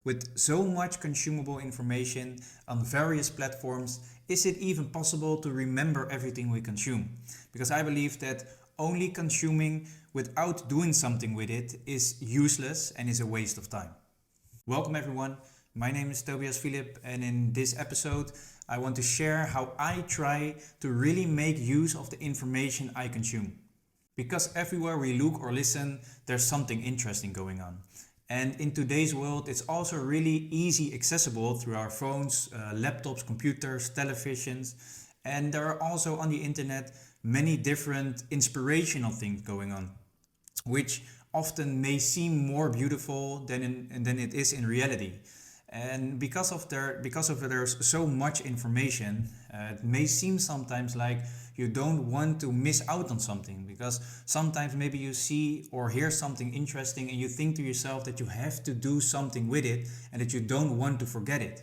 With so much consumable information on various platforms, is it even possible to remember everything we consume? Because I believe that only consuming without doing something with it is useless and is a waste of time. Welcome everyone, my name is Tobias Philipp, and in this episode I want to share how I try to really make use of the information I consume. Because everywhere we look or listen, there's something interesting going on. And in today's world, it's also really easy accessible through our phones, laptops, computers, televisions. And there are also on the internet many different inspirational things going on, which often may seem more beautiful than it is in reality. And because of there's so much information, it may seem sometimes like you don't want to miss out on something, because sometimes maybe you see or hear something interesting and you think to yourself that you have to do something with it and that you don't want to forget it.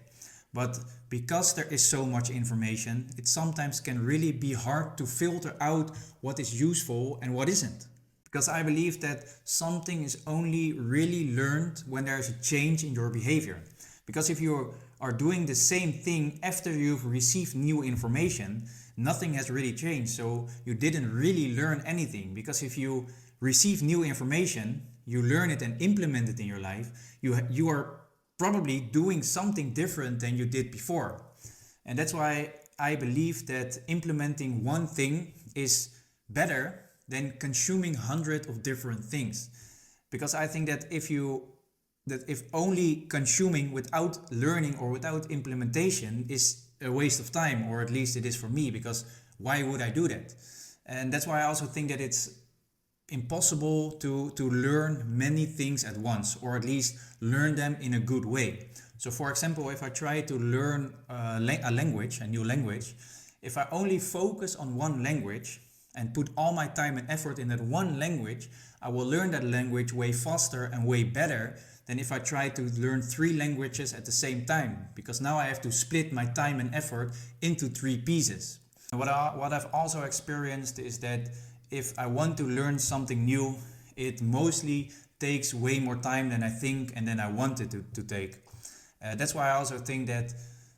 But because there is so much information, it sometimes can really be hard to filter out what is useful and what isn't. Because I believe that something is only really learned when there's a change in your behavior. Because if you are doing the same thing after you've received new information, nothing has really changed. So you didn't really learn anything. Because if you receive new information, you learn it and implement it in your life, you are probably doing something different than you did before. And that's why I believe that implementing one thing is better than consuming hundreds of different things. Because I think that if only consuming without learning or without implementation is a waste of time, or at least it is for me, because why would I do that? And that's why I also think that it's impossible to learn many things at once, or at least learn them in a good way. So for example, if I try to learn a new language, if I only focus on one language and put all my time and effort in that one language, I will learn that language way faster and way better than if I try to learn 3 languages at the same time, because now I have to split my time and effort into 3 pieces. And what I've also experienced is that if I want to learn something new, it mostly takes way more time than I think and than I want it to take. That's why I also think that,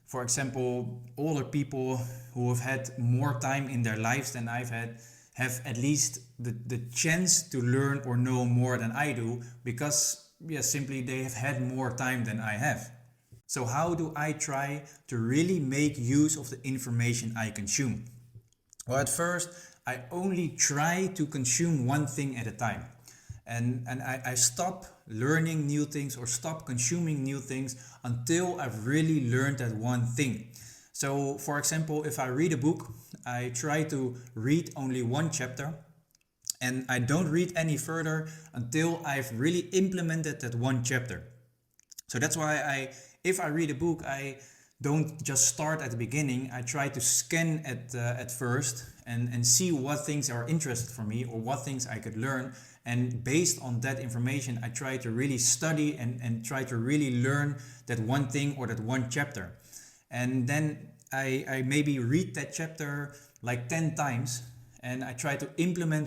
for example, older people who have had more time in their lives than I've had have at least the chance to learn or know more than I do, because simply they have had more time than I have. So how do I try to really make use of the information I consume? Well, at first, I only try to consume one thing at a time. And I stop learning new things or stop consuming new things until I've really learned that one thing. So, for example, if I read a book, I try to read only one chapter, and I don't read any further until I've really implemented that one chapter. So that's why if I read a book, I don't just start at the beginning. I try to scan at first and see what things are interesting for me or what things I could learn. And based on that information, I try to really study and try to really learn that one thing or that one chapter. And then I maybe read that chapter like 10 times, and I try to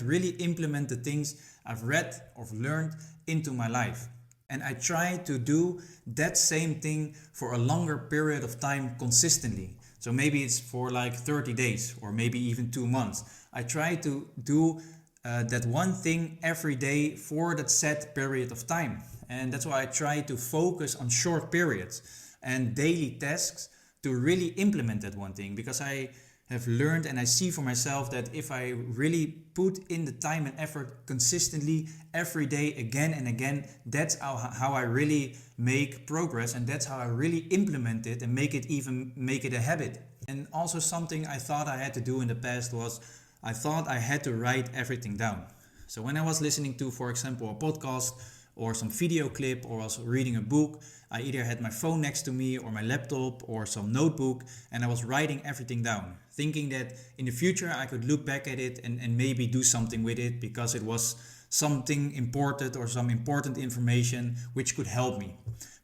really implement the things I've read or learned into my life. And I try to do that same thing for a longer period of time consistently. So maybe it's for like 30 days or maybe even 2 months. I try to do that one thing every day for that set period of time. And that's why I try to focus on short periods and daily tasks to really implement that one thing, because I have learned and I see for myself that if I really put in the time and effort consistently every day again and again, that's how I really make progress, and that's how I really implement it and make it a habit. And also something I thought I had to do in the past was I thought I had to write everything down. So when I was listening to, for example, a podcast or some video clip or was reading a book, I either had my phone next to me or my laptop or some notebook, and I was writing everything down, thinking that in the future I could look back at it and maybe do something with it because it was something important or some important information which could help me.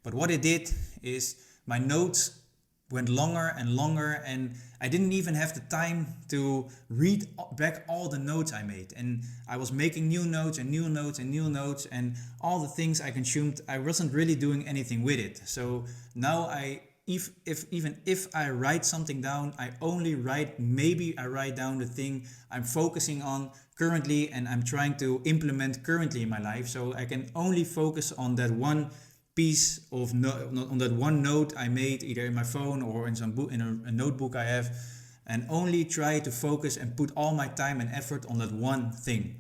But what it did is my notes went longer and longer, and I didn't even have the time to read back all the notes I made. And I was making new notes and new notes and new notes, and all the things I consumed, I wasn't really doing anything with it. So now even if I write something down, I only maybe I write down the thing I'm focusing on currently and I'm trying to implement currently in my life. So I can only focus on that one piece of on that one note I made, either in my phone or in some book, in a notebook I have, and only try to focus and put all my time and effort on that one thing.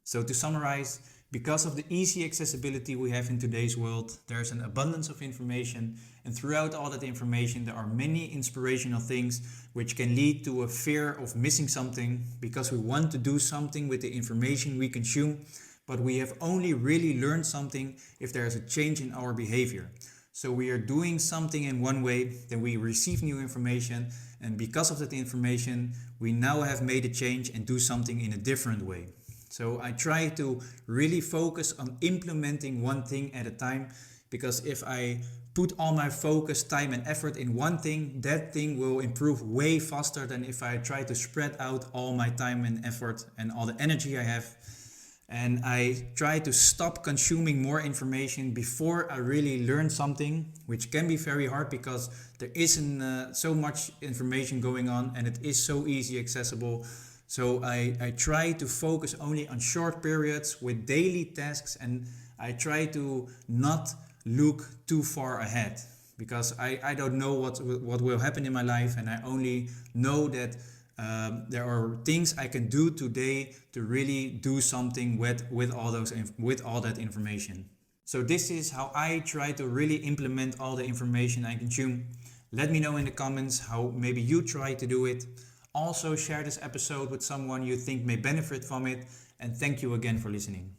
So to summarize, because of the easy accessibility we have in today's world, there's an abundance of information, and throughout all that information there are many inspirational things which can lead to a fear of missing something, because we want to do something with the information we consume, but we have only really learned something if there is a change in our behavior. So we are doing something in one way, then we receive new information, and because of that information we now have made a change and do something in a different way. So I try to really focus on implementing one thing at a time, because if I put all my focus, time and effort in one thing, that thing will improve way faster than if I try to spread out all my time and effort and all the energy I have. And I try to stop consuming more information before I really learn something, which can be very hard because there isn't so much information going on and it is so easy accessible. So I try to focus only on short periods with daily tasks, and I try to not look too far ahead, because I don't know what will happen in my life, and I only know that there are things I can do today to really do something with all that information. So this is how I try to really implement all the information I consume. Let me know in the comments how maybe you try to do it. Also share this episode with someone you think may benefit from it, and thank you again for listening.